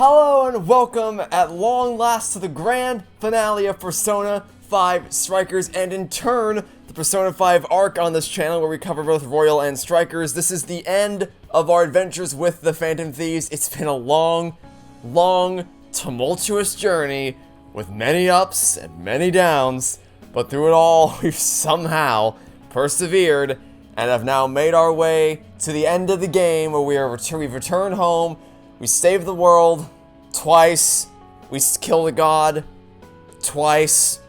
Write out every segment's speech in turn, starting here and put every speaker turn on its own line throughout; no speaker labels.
Hello and welcome at long last to the grand finale of Persona 5 Strikers, and in turn, the Persona 5 arc on this channel where we cover both Royal and Strikers. This is the end of our adventures with the Phantom Thieves. It's been a long, tumultuous journey with many ups and many downs, but through it all, we've somehow persevered and have now made our way to the end of the game where we've returned home. We saved the world twice, we killed a god twice,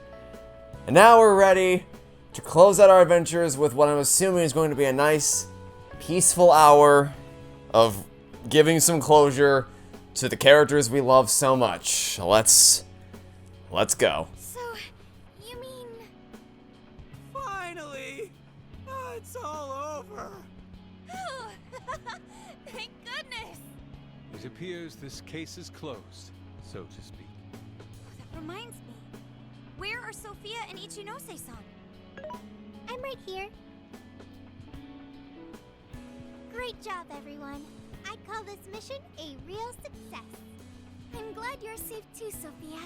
and now we're ready to close out our adventures with what I'm assuming is going to be a nice, peaceful hour of giving some closure to the characters we love so much. Let's go.
So, you mean...
Finally! Oh, it's all over!
Oh, thank goodness!
It appears this case is closed, so to speak.
That reminds me. Where are Sophia and Ichinose-san? I'm right here. Great job, everyone. I call this mission a real success. I'm glad you're safe too, Sophia.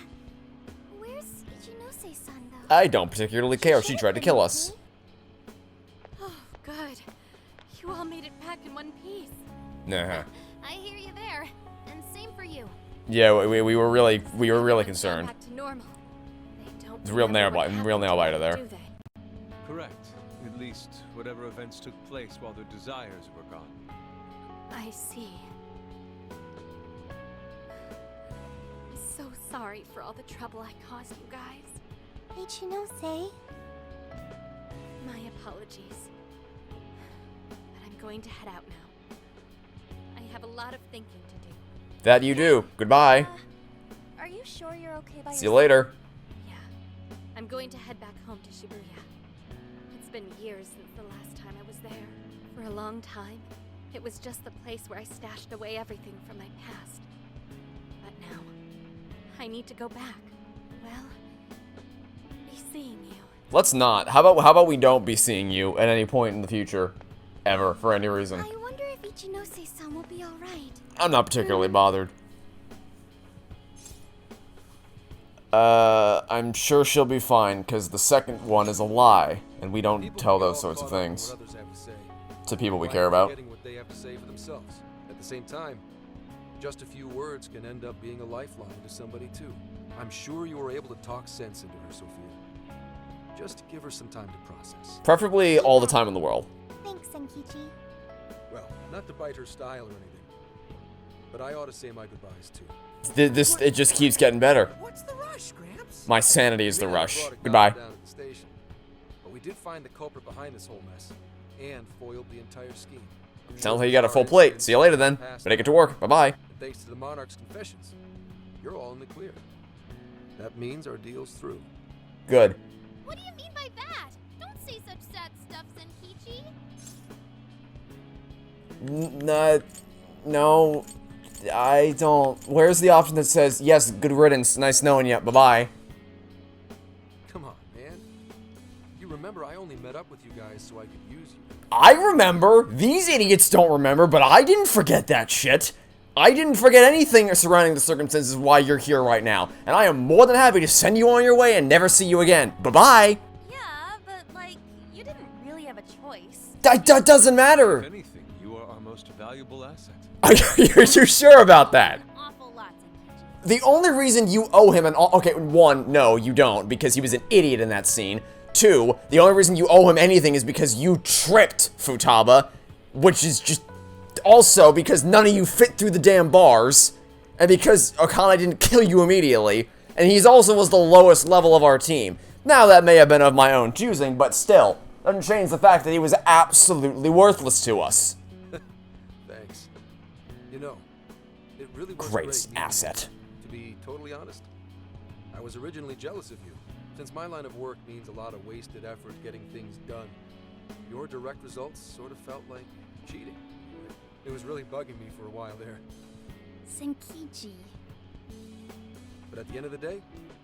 Where's Ichinose-san, though?
I don't particularly care if she tried to kill us.
Oh, good. You all made it back in one piece.
Nah.
I hear you there. And same for you.
Yeah, we were really concerned.
Back to normal. They don't
It's a real nail biter there.
do they?
Correct. At least, whatever events took place while their desires were gone.
I see. I'm so sorry for all the trouble I caused you guys. Ichinose? My apologies. But I'm going to head out now. I have a lot of thinking to do.
That you do. Goodbye.
Are you sure you're okay by
See you later.
Yeah. I'm going to head back home to Shibuya. It's been years since the last time I was there. For a long time, it was just the place where I stashed away everything from my past. But now, I need to go back. Well, be seeing you.
Let's not. How about we don't be seeing you at any point in the future, ever, for any reason.
I wonder if Ichinose-san will be alright.
I'm not particularly bothered. I'm sure she'll be fine, because the second one is a lie, and we don't tell those sorts of things to people we care about.
Getting what they have to say for themselves. At the same time, just a few words can end up being a lifeline to somebody too. I'm sure you were able to talk sense into her, Sophia. Just give her some time to process.
Preferably all the time in the world.
Thanks, Senkichi.
Well, not to bite her style or anything, but I ought to say my goodbyes too.
It just keeps getting better.
What's the rush, Gramps?
My sanity is the rush.
Brought a guy
Goodbye.
down at the station, but we did find the culprit behind this whole mess and foiled the entire scheme.
Sounds like you got a full plate. See you later then. Better get to work. Bye-bye.
And thanks to the Monarch's confessions, you're all in the clear. That means our deal's through.
Good.
What do you mean by that? Don't say such sad stuff, Senkichi.
No, I don't. Where's the option that says, yes, good riddance, nice knowing you, bye-bye?
Come on, man. You remember I only met up with you guys so I could use you.
I remember. These idiots don't remember, but I didn't forget that shit. I didn't forget anything surrounding the circumstances why you're here right now, and I am more than happy to send you on your way and never see you again. Bye-bye.
Yeah, but like, you didn't really have a choice.
That doesn't matter.
If anything, you are our most valuable asset.
Are you sure about that?
An awful lot, Senkichi.
The only reason you owe him okay, one, no, you don't, because he was an idiot in that scene. Two, the only reason you owe him anything is because you tripped Futaba, which is just also because none of you fit through the damn bars, and because Okana didn't kill you immediately, and he's also was the lowest level of our team. Now that may have been of my own choosing, but still, doesn't change the fact that he was absolutely worthless to us.
Thanks. You know, it really was
Great
meeting you.
asset.
To be totally honest, I was originally jealous of you, since my line of work means a lot of wasted effort getting things done. Your direct results sort of felt like cheating. It was really bugging me for a while there.
Senkichi.
But at the end of the day,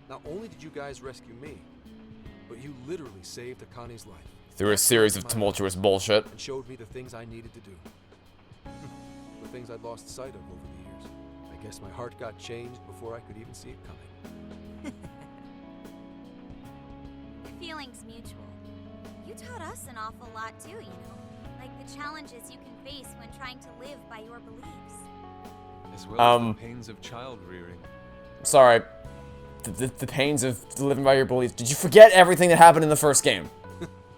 not only did you guys rescue me, but you literally saved Akane's life.
Through a series of tumultuous bullshit.
And showed me the things I needed to do. The things I'd lost sight of over the years. I I guess my heart got changed before I could even see it coming.
The feeling's mutual. You taught us an awful lot too, you know. Like the challenges you can face when trying to live by your beliefs.
As well as the pains of child rearing.
Sorry. The pains of living by your beliefs. Did you forget everything that happened in the first game?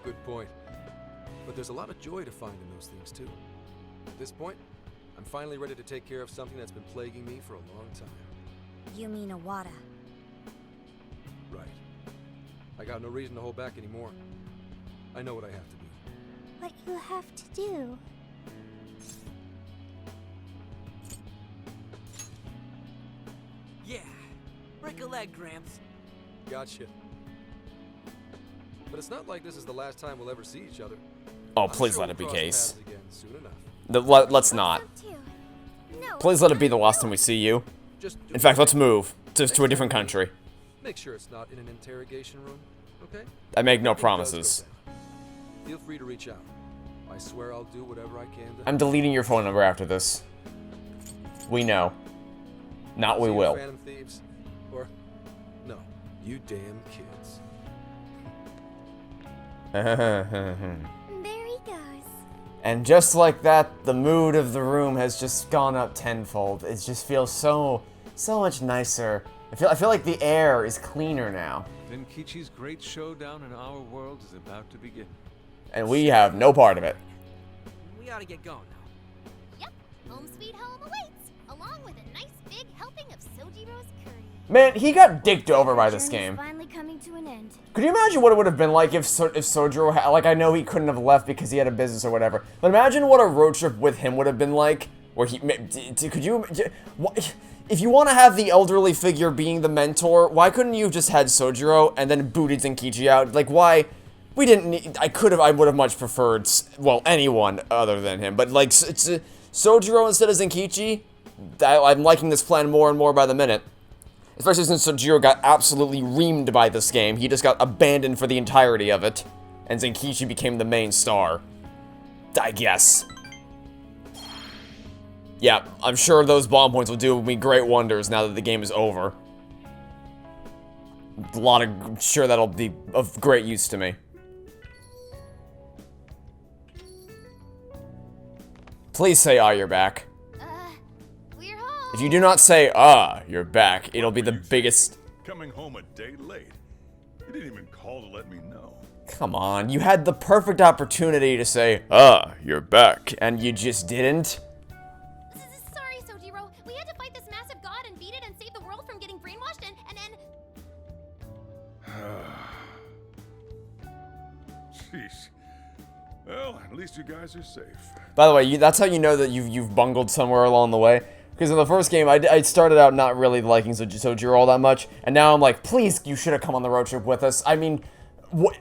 Good point. But there's a lot of joy to find in those things too. At this point, I'm finally ready to take care of something that's been plaguing me for a long time.
You mean Awada?
Right. I got no reason to hold back anymore. I know what I have to do.
What you have to do?
Yeah. Break a leg, Gramps.
Gotcha. But it's not like this is the last time we'll ever see each other.
Oh,
I'm
please
sure
let it be
we'll cross
case.
paths again soon enough.
Let's not.
No.
Please let it be the last time we see you.
Just do
In fact,
me a
let's
favor.
move to a different country.
Make sure it's not in an interrogation room, okay?
I make no
If it does go
promises.
down, feel free to reach out. I swear I'll do whatever I can to
I'm deleting your phone number after this. We know. Not we
See you,
will.
Phantom Thieves. Or, no, you damn kids.
There he goes.
And just like that, the mood of the room has just gone up tenfold. It just feels so much nicer. I feel like the air is cleaner now.
Zenkichi's great showdown in our world is about to begin.
And we have no part of it.
We ought to get going now.
Yep, home sweet home awaits, along with a nice big helping of Sojiro's curry.
Man, he got dicked over by this
Journey's
game.
finally coming to an end.
Could you imagine what it would have been like if Sojiro had, like, I know he couldn't have left because he had a business or whatever, but imagine what a road trip with him would have been like, where he, could you, if you want to have the elderly figure being the mentor, why couldn't you have just had Sojiro and then booted Zenkichi out? Like, why? We didn't need, I would have much preferred, well, anyone other than him, but, like, Sojiro instead of Zenkichi, I'm liking this plan more and more by the minute. Especially since Sojiro got absolutely reamed by this game. He just got abandoned for the entirety of it. And Zenkichi became the main star. I guess. Yeah, I'm sure those bomb points will do me great wonders now that the game is over. Sure that'll be of great use to me. Please say, "Ah, you're back."
We're home.
If you do not say, "Ah, you're back," it'll be the biggest...
Coming home a day late. You didn't even call to let me know.
Come on, you had the perfect opportunity to say, "Ah, you're back," and you just didn't?
Sorry, Sojiro. We had to fight this massive god and beat it and save the world from getting brainwashed and
Sheesh. Well, at least you guys are safe.
By the way, that's how you know that you've bungled somewhere along the way. Because in the first game, I started out not really liking Sojiro all that much, and now I'm like, please, you should have come on the road trip with us. I mean, what?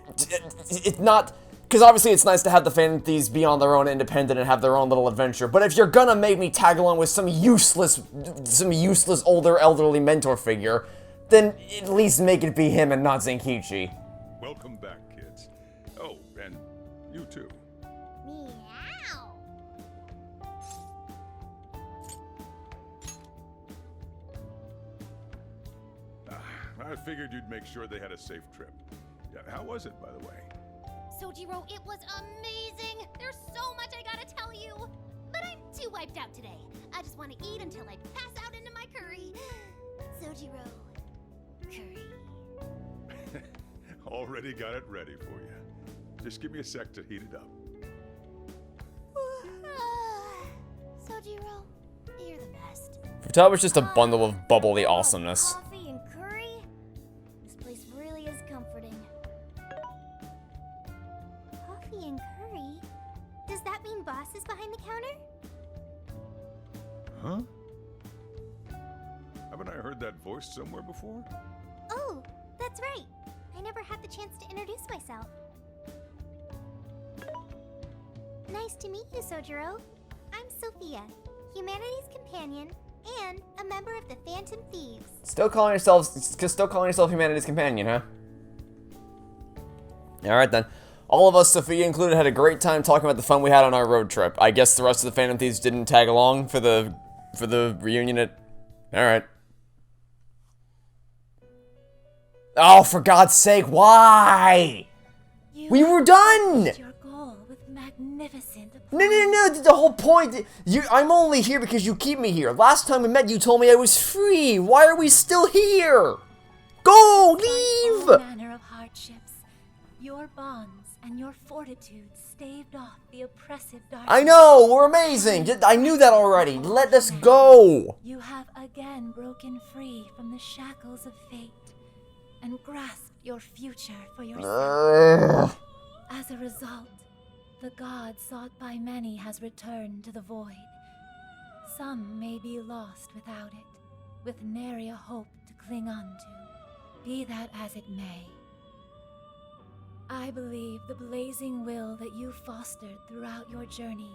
It's not... Because obviously it's nice to have the Phantom Thieves be on their own independent and have their own little adventure, but if you're gonna make me tag along with some useless older elderly mentor figure, then at least make it be him and not Zenkichi.
Welcome back, kids. Oh, and you too.
meow.
I figured you'd make sure they had a safe trip. Yeah, how was it, by the way?
Sojiro, it was amazing. There's so much I gotta tell you, but I'm too wiped out today. I just want to eat until I pass out into my curry. Sojiro, curry.
Already got it ready for you. Just give me a sec to heat it up.
Sojiro, you're the best.
Futaba was just a bundle of bubbly awesomeness.
Coffee and curry? This place really is comforting. Coffee and curry? Does that mean Boss is behind the counter?
Huh? Haven't I heard that voice somewhere before?
Oh, that's right. I never had the chance to introduce myself. Nice to meet you, Sojiro. I'm Sophia, humanity's companion, and a member of the Phantom Thieves.
Still calling yourself humanity's companion, huh? Alright then. All of us, Sophia included, had a great time talking about the fun we had on our road trip. I guess the rest of the Phantom Thieves didn't tag along for the reunion at Alright. Oh, for God's sake, why? We were done!
Your goal with magnificent.
No, the whole point, I'm only here because you keep me here. Last time we met, you told me I was free. Why are we still here? Go, leave!
All manner of hardships, your bonds and your fortitude staved off the oppressive darkness.
I know, we're amazing. I knew that already. Let us go.
You have again broken free from the shackles of fate and grasped your future for yourself. As a result, the God sought by many has returned to the void. Some may be lost without it, with nary a hope to cling on to. Be that as it may. I believe the blazing will that you fostered throughout your journey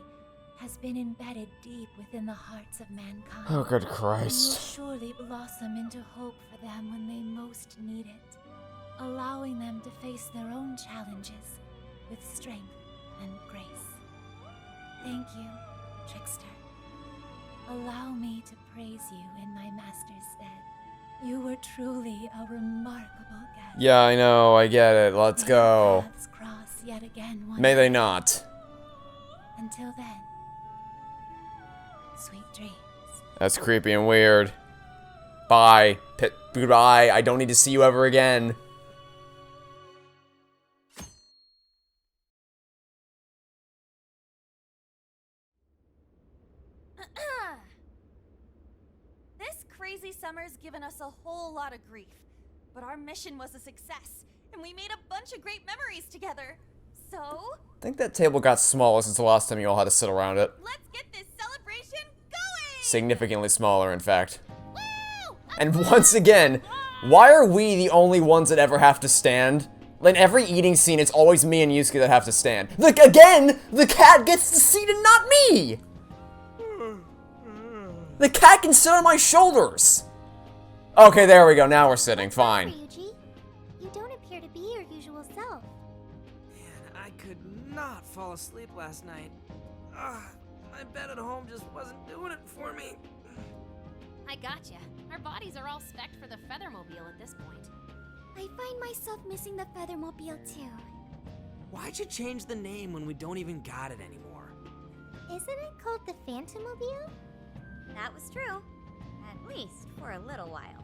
has been embedded deep within the hearts of mankind.
Oh, good
And will
Christ.
surely blossom into hope for them when they most need it, allowing them to face their own challenges with strength and grace. Thank you, Trickster. Allow me to praise you in my master's stead. You were truly a remarkable guest.
Yeah, I know, I get it. Let's
May
go.
our paths cross yet again one
May they
day.
not.
Until then, sweet dreams.
That's creepy and weird. Bye. Goodbye. I don't need to see you ever again.
This crazy summer's given us a whole lot of grief, but our mission was a success, and we made a bunch of great memories together. So,
I think that table got smaller since the last time you all had to sit around it.
let's get this celebration going!
Significantly smaller, in fact.
Woo!
And once again, why are we the only ones that ever have to stand? In every eating scene, it's always me and Yusuke that have to stand. Like, again, the cat gets the seat and not me! The cat can sit on my shoulders! Okay, there we go, now we're sitting, fine.
Ryuji, you don't appear to be your usual self.
Man, I could not fall asleep last night. Ugh, my bed at home just wasn't doing it for me.
I gotcha. Our bodies are all spec'd for the Feathermobile at this point.
I find myself missing the Feathermobile too.
Why'd you change the name when we don't even got it anymore?
Isn't it called the Phantomobile?
That was true. At least for a little while.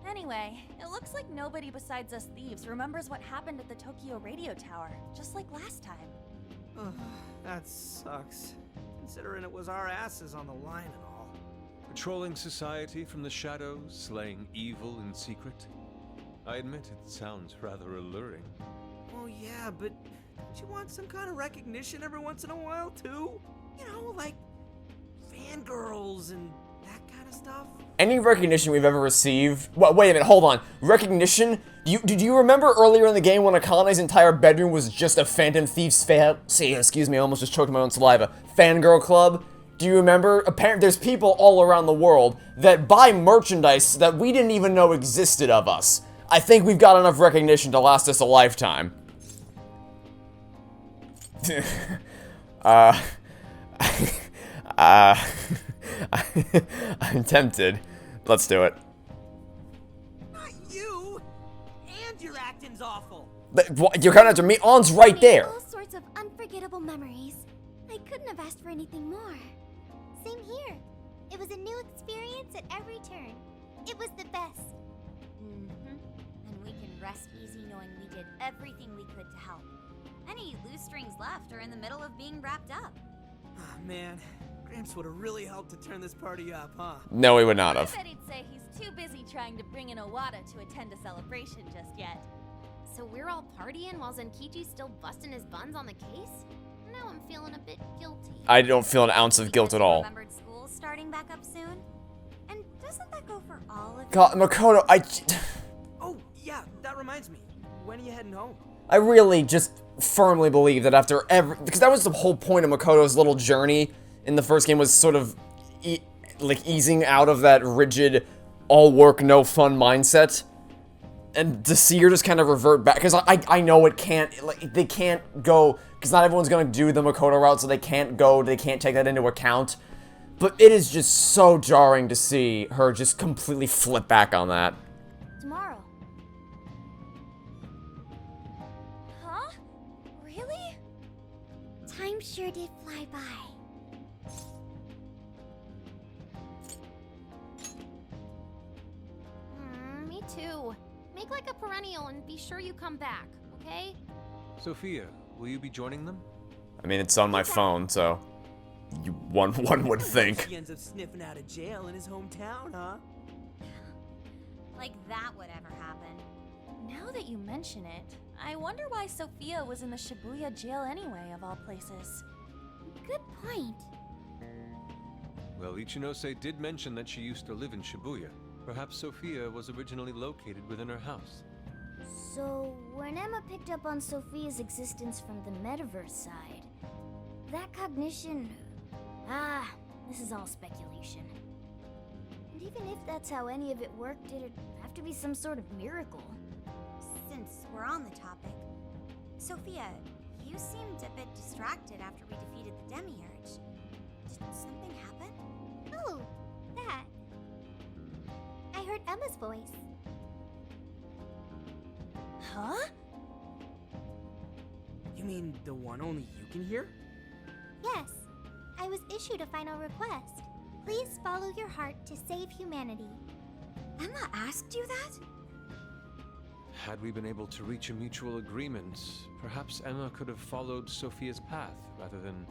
Anyway, it looks like nobody besides us thieves remembers what happened at the Tokyo radio tower, just like last time.
Ugh, that sucks. Considering it was our asses on the line and all.
Patrolling society from the shadows, slaying evil in secret. I admit it sounds rather alluring.
Oh yeah, but don't you want some kind of recognition every once in a while too? You know, like fangirls and that kind of stuff.
Any recognition we've ever received... Wait a minute, hold on. Recognition? Did you remember earlier in the game when Akane's entire bedroom was just a Phantom Thieves excuse me, I almost just choked my own saliva. Fangirl club? Do you remember? Apparently, there's people all around the world that buy merchandise that we didn't even know existed of us. I think we've got enough recognition to last us a lifetime. I'm tempted. Let's do it.
Not you! And your acting's awful!
You're coming after me? On's right there.
All sorts of unforgettable memories. I couldn't have asked for anything more. Same here. It was a new experience at every turn. It was the best.
And we can rest easy knowing we did everything we could to help. Any loose strings left are in the middle of being wrapped up.
Oh man, Gramps would have really helped to turn this party up, huh?
No, he would not have.
I bet he'd say he's too busy trying to bring in Owada to attend a celebration just yet.
So we're all partying while Zenkichi's still busting his buns on the case? Now I'm feeling a bit guilty.
I don't feel an ounce of guilt at all.
Remembered school starting back up soon? And doesn't that go for all of
God, Makoto,
Oh, yeah, that reminds me. When are you heading home?
I really just firmly believe that after because that was the whole point of Makoto's little journey in the first game, was sort of easing out of that rigid all work no fun mindset, and to see her just kind of revert back, because I know it can't, they can't go, because not everyone's gonna do the Makoto route, so they can't take that into account, But it is just so jarring to see her just completely flip back on that.
Tomorrow. Huh? Really?
Time sure did fly by.
Me too. Make like a perennial and be sure you come back, okay?
Sophia, will you be joining them?
I mean, it's on my phone, so one would think.
He ends up sniffing out of jail in his hometown, huh?
Like that would ever happen. Now that you mention it, I wonder why Sophia was in the Shibuya jail anyway, of all places.
Good point.
Well, Ichinose did mention that she used to live in Shibuya. Perhaps Sophia was originally located within her house.
So, when Emma picked up on Sophia's existence from the metaverse side, that cognition... this is all speculation. And even if that's how any of it worked, it'd have to be some sort of miracle.
Since we're on the topic, Sophia, you seemed a bit distracted after we defeated the Demiurge. Did something happen?
Oh, that. I heard Emma's voice.
Huh?
You mean the one only you can hear?
Yes, I was issued a final request. Please follow your heart to save humanity.
Emma asked you that?
Had we been able to reach a mutual agreement, perhaps Emma could have followed Sophia's path rather than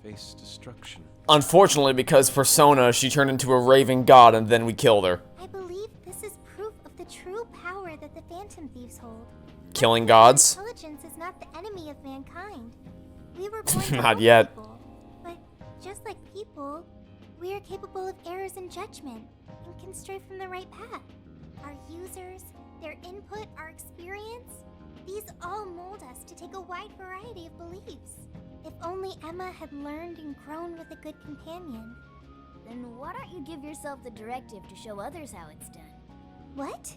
face destruction.
Unfortunately, because Persona, she turned into a raving god and then we killed her.
I believe this is proof of the true power that the Phantom Thieves hold.
Killing gods?
Intelligence is not the enemy of mankind. We were born to
Not
help
yet.
people, but just like people, we are capable of errors in judgment and can stray from the right path. Our users, their input, our experience, these all mold us to take a wide variety of beliefs. If only Emma had learned and grown with a good companion.
Then why don't you give yourself the directive to show others how it's done?
What?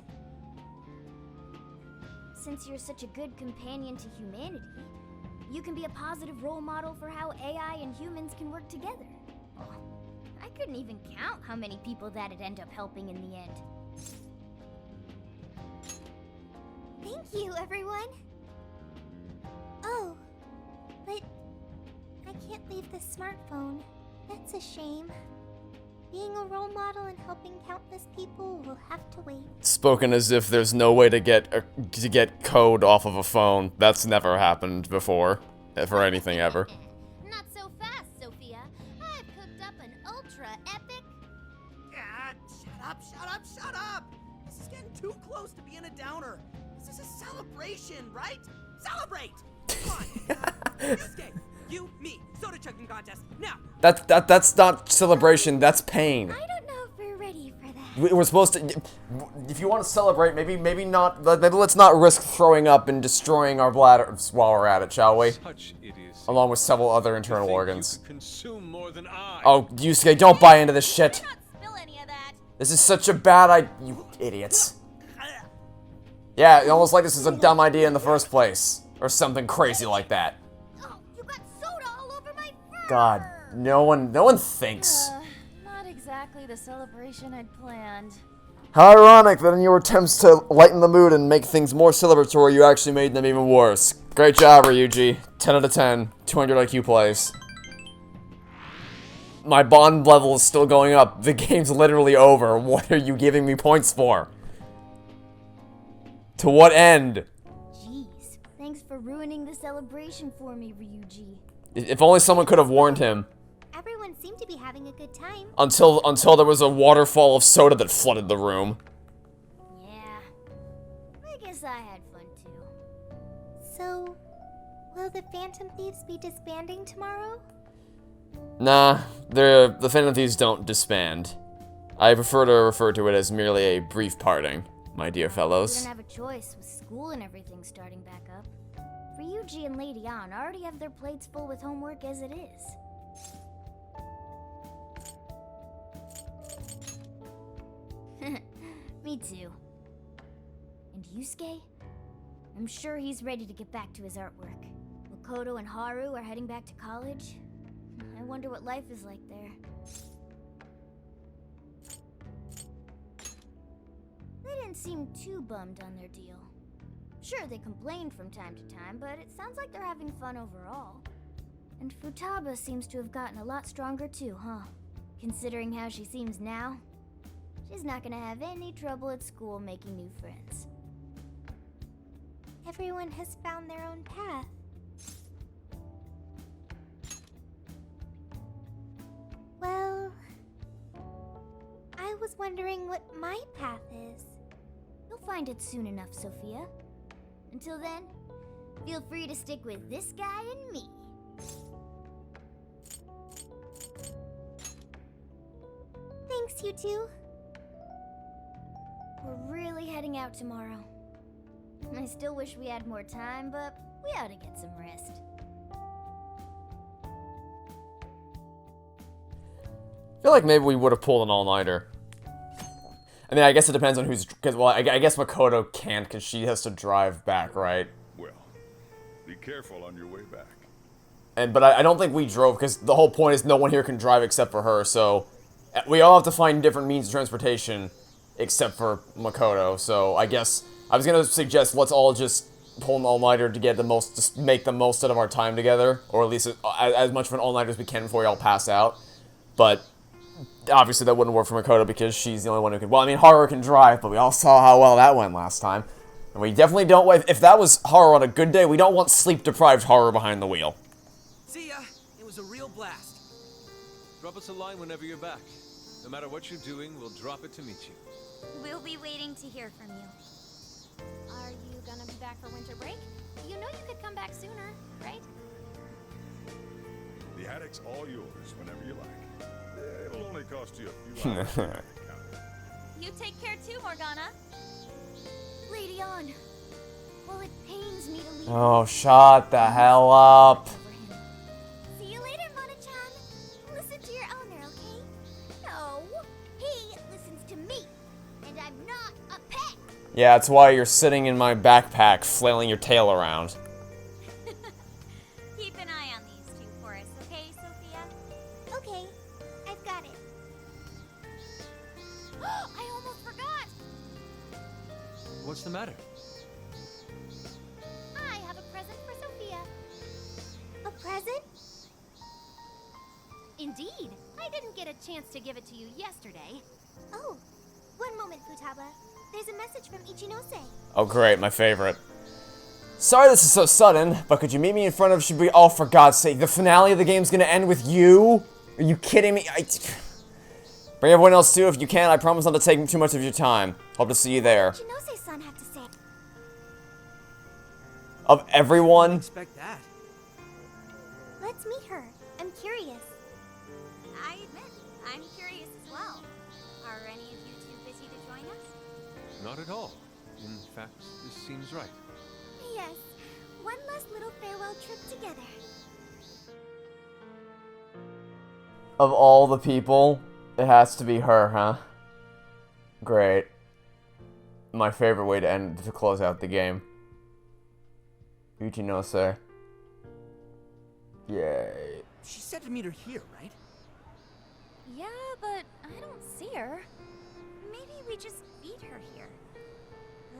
Since you're such a good companion to humanity, you can be a positive role model for how AI and humans can work together. Oh, I couldn't even count how many people that'd end up helping in the end.
Thank you, everyone. Oh, but I can't leave the smartphone. That's a shame. Being a role model and helping countless people will have to wait.
Spoken as if there's no way to get code off of a phone. That's never happened before, for anything ever.
Not so fast, Sophia. I've cooked up an ultra epic.
God, shut up! This is getting too close to being a downer. This is a celebration, right? Celebrate! Come on! Yusuke, you, me, soda chugging contest, now!
That's not celebration, that's pain.
I don't know if we're ready for that.
We're supposed to... If you want to celebrate, maybe not... Maybe let's not risk throwing up and destroying our bladders while we're at it, shall we?
Such idiocy.
Along with several other internal
Think
organs.
You could consume more than I.
Oh, Yusuke, don't buy into this shit.
Not spill any of that.
This is such a bad idea, you idiots. Yeah, almost like this is a dumb idea in the first place. Or something crazy like that.
Oh, you got soda all over my fur!
God, no one thinks.
Not exactly the celebration I'd planned.
How ironic that in your attempts to lighten the mood and make things more celebratory, you actually made them even worse. Great job, Ryuji. 10 out of 10. 200 IQ plays. My bond level is still going up. The game's literally over. What are you giving me points for? To what end?
Jeez, thanks for ruining the celebration for me, Ryuji.
If only someone could have warned him.
Everyone seemed to be having a good time.
Until there was a waterfall of soda that flooded the room.
Yeah, I guess I had fun too.
So, will the Phantom Thieves be disbanding tomorrow?
Nah, the Phantom Thieves don't disband. I prefer to refer to it as merely a brief parting, my dear
We
fellows.
don't have a choice with school and everything starting back up. Ryuji and Lady Ann already have their plates full with homework as it is. Me too. And Yusuke? I'm sure he's ready to get back to his artwork. Makoto and Haru are heading back to college. I wonder what life is like there. didn't seem too bummed on their deal. Sure, they complained from time to time, but it sounds like they're having fun overall. And Futaba seems to have gotten a lot stronger too, huh? Considering how she seems now, she's not gonna have any trouble at school making new friends.
Everyone has found their own path. Well, I was wondering what my path is.
You'll find it soon enough, Sophia. Until then, feel free to stick with this guy and me.
Thanks, you two.
We're really heading out tomorrow. I still wish we had more time, but we ought to get some rest.
I feel like maybe we would have pulled an all-nighter. I mean, I guess it depends on who's... Because, well, I guess Makoto can't because she has to drive back, right?
Well, be careful on your way back.
But I don't think we drove because the whole point is no one here can drive except for her, so... We all have to find different means of transportation except for Makoto, so I guess... I was gonna suggest let's all just pull an all-nighter to get the most... Just make the most out of our time together, or at least as much of an all-nighter as we can before we all pass out. But... Obviously, that wouldn't work for Makoto because she's the only one who can... Well, I mean, Haru can drive, but we all saw how well that went last time. And we definitely don't... If that was Haru on a good day, we don't want sleep-deprived Haru behind the wheel.
See ya. It was a real blast.
Drop us a line whenever you're back. No matter what you're doing, we'll drop it to meet you.
We'll be waiting to hear from you.
Are you gonna be back for winter break? You know you could come back sooner, right?
The attic's all yours whenever you like. It'll only cost you a few hours.
You take care too, Morgana.
Lady On, well, it pains me to leave.
Oh, shut the hell up.
See you later, Mona-chan. Listen to your owner, okay? No, he listens to me, and I'm not a pet.
Yeah, that's why you're sitting in my backpack, flailing your tail around.
Keep an eye on these two for us, okay, Sophia?
Okay, I've got it.
I almost forgot!
What's the matter?
I have a present for Sophia.
A present?
Indeed. I didn't get a chance to give it to you yesterday.
Oh, one moment, Futaba. There's a message from Ichinose.
Oh, great, my favorite. Sorry this is so sudden, but could you meet me in front of Shibuya? Oh, for God's sake, the finale of the game's gonna end with you? Are you kidding me? Bring everyone else too if you can. I promise not to take too much of your time. Hope to see you there.
Ichinose-san have to say.
Of everyone?
Expect that.
Let's meet her. I'm curious. I admit, I'm curious as well. Are any of you too busy to join us?
Not at all. In fact, this seems right.
Yes. One last little farewell trip together.
Of all the people, it has to be her, huh? Great. My favorite way to close out the game. Ichinose. Yay.
She said to meet her here, right?
Yeah, but I don't see her. Maybe we just meet her here.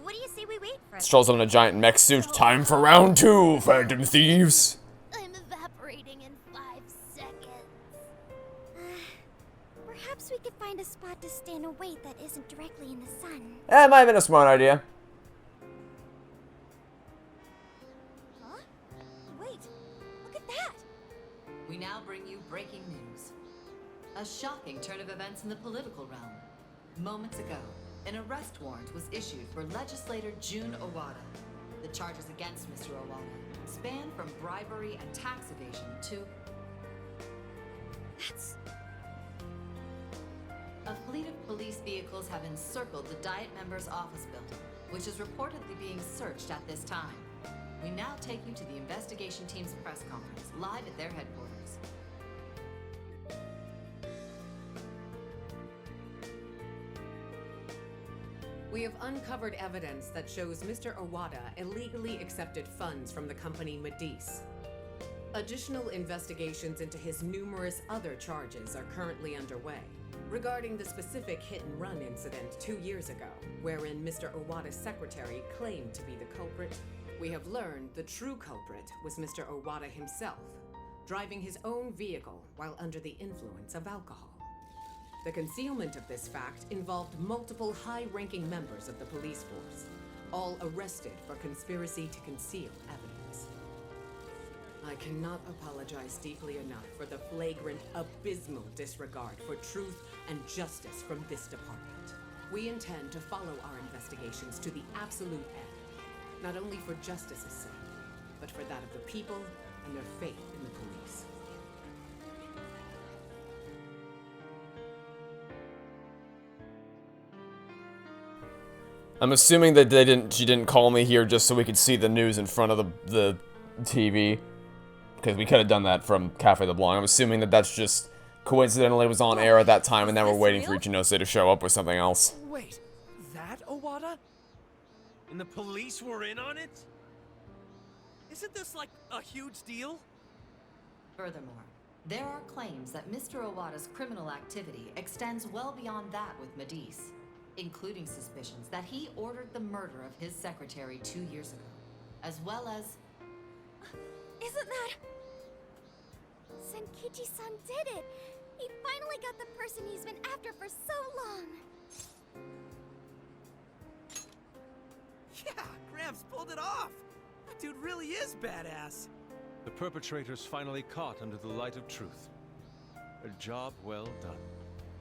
What do you say we wait for?
Strolls on a giant mech suit. Time for round 2, Phantom Thieves.
I'm evaporating in 5 seconds.
Perhaps we could find a spot to stay and wait that isn't directly in the sun.
That might have been a smart idea.
Huh? Wait, look at that!
We now bring you breaking news. A shocking turn of events in the political realm. Moments ago, an arrest warrant was issued for legislator Jun Owada. The charges against Mr. Owada span from bribery and tax evasion to...
That's...
A fleet of police vehicles have encircled the Diet members' office building, which is reportedly being searched at this time. We now take you to the investigation team's press conference, live at their headquarters.
We have uncovered evidence that shows Mr. Owada illegally accepted funds from the company Medice. Additional investigations into his numerous other charges are currently underway. regarding the specific hit-and-run incident 2 years ago, wherein Mr. Owada's secretary claimed to be the culprit, we have learned the true culprit was Mr. Owada himself, driving his own vehicle while under the influence of alcohol. The concealment of this fact involved multiple high-ranking members of the police force, all arrested for conspiracy to conceal evidence. I cannot apologize deeply enough for the flagrant, abysmal disregard for truth and justice from this department. We intend to follow our investigations to the absolute end, not only for justice's sake, but for that of the people and their faith in the police.
I'm assuming that she didn't call me here just so we could see the news in front of the TV. Because we could have done that from Cafe de Blanc. I'm assuming that that's just coincidentally was on air at that time, and then we're waiting for Ichinose to show up with something else.
Wait, that Owada? And the police were in on it? Isn't this like a huge deal?
Furthermore, there are claims that Mr. Owada's criminal activity extends well beyond that with Medice, including suspicions that he ordered the murder of his secretary 2 years ago, as well as...
Isn't that...
Senkichi-san did it! He finally got the person he's been after for so long!
Yeah, Gramps pulled it off! That dude really is badass!
The perpetrators finally caught under the light of truth. A job well done.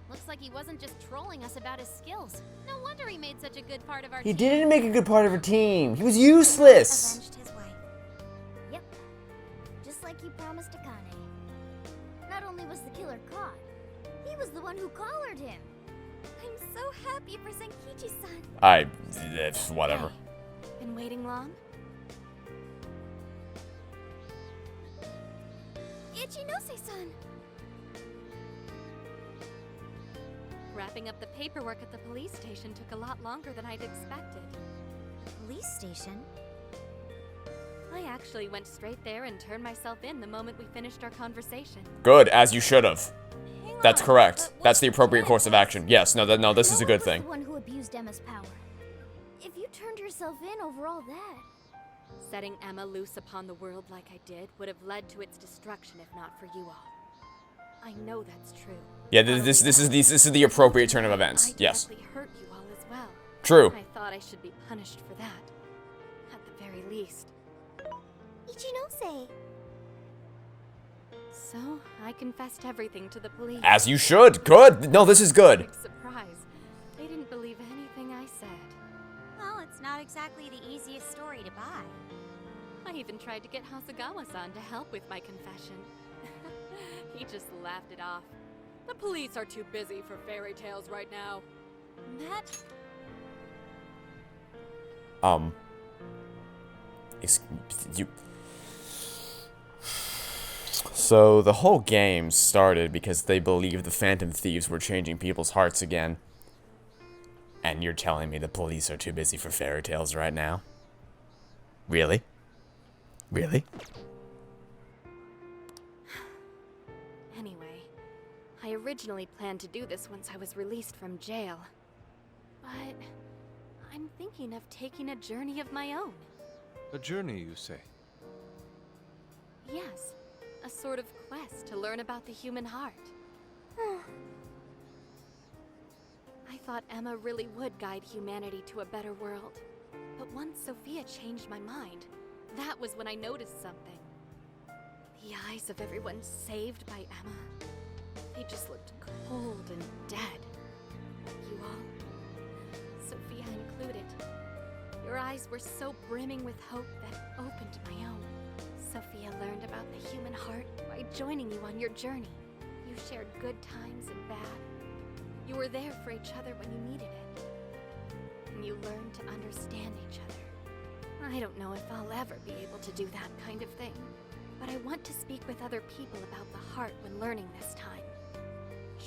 Looks like he wasn't just trolling us about his skills. No wonder he made such a good part of our
He
team.
didn't make a good part of her team. He was useless.
Avenged his wife. Yep. Just like you promised Akane. Not only was the killer caught, he was the one who collared him.
I'm so happy for Senkichi-san.
Whatever.
Hey, been waiting long?
Ichinose-san!
Wrapping up the paperwork at the police station took a lot longer than I'd expected.
Police station?
I actually went straight there and turned myself in the moment we finished our conversation.
Good, as you should have.
Hang
That's
on,
correct.
but
That's the
what
appropriate
did
course of
Emma-
action. Yes, no, this is a
No
good
one was
thing.
the one who abused Emma's power. If you turned yourself in over all that,
Setting Emma loose upon the world like I did would have led to its destruction if not for you all. I know that's true.
Yeah, this is the appropriate turn of events.
I
Yes.
directly hurt you all as well.
True.
I thought I should be punished for that. At the very least.
Ichinose!
So, I confessed everything to the police.
As you should. Good. No, this is good.
Big surprise. They didn't believe anything I said.
Well, it's not exactly the easiest story to buy.
I even tried to get Hasagawa-san to help with my confession. He just laughed it off. The police are too busy for fairy tales right now.
That...
So the whole game started because they believed the Phantom Thieves were changing people's hearts again. And you're telling me the police are too busy for fairy tales right now? Really? Really?
Anyway, I originally planned to do this once I was released from jail. But I'm thinking of taking a journey of my own.
A journey, you say?
Yes, a sort of quest to learn about the human heart. I thought Emma really would guide humanity to a better world. But once Sophia changed my mind, that was when I noticed something. The eyes of everyone saved by Emma, they just looked cold and dead. You all, Sophia included. Your eyes were so brimming with hope that opened my own. Sophia learned about the human heart by joining you on your journey. You shared good times and bad. You were there for each other when you needed it. And you learned to understand each other. I don't know if I'll ever be able to do that kind of thing, but I want to speak with other people about the heart when learning this time.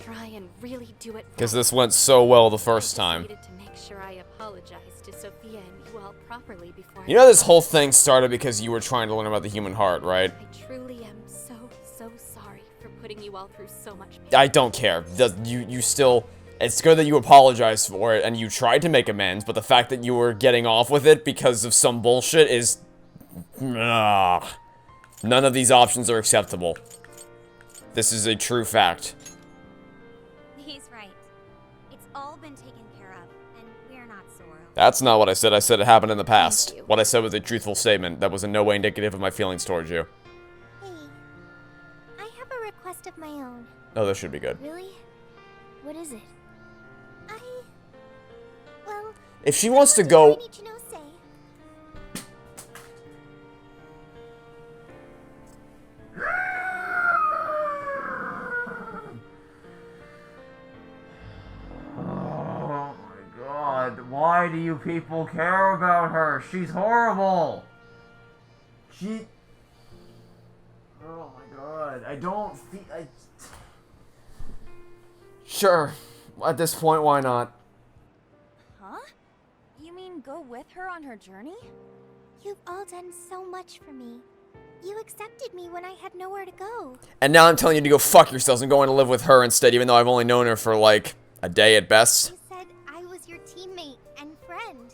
Try and really do it.
Because this went so well the first
I
time.
needed to make sure I apologized to Sophia and you all properly before.
You know this whole thing started because you were trying to learn about the human heart, right?
I truly am so sorry for putting you all through so much pain.
I don't care. You still... It's good that you apologize for it and you tried to make amends, but the fact that you were getting off with it because of some bullshit is... Ugh. None of these options are acceptable. This is a true fact.
He's right. It's all been taken care of, and we're not Zoro.
That's not what I said. I said it happened in the past.
Thank you.
What I said was a truthful statement that was in no way indicative of my feelings towards you.
Hey, I have a request of my own.
Oh, this should be good.
Really? What is it? Well,
If she wants to go...
Ichinose.
Oh my god, why do you people care about her? She's horrible! Oh my god, I don't feel... Sure, at this point, why not?
Huh? You mean go with her on her journey?
You've all done so much for me. You accepted me when I had nowhere to go.
And now I'm telling you to go fuck yourselves and going to live with her instead, even though I've only known her for, like, a day at best.
You said I was your teammate and friend.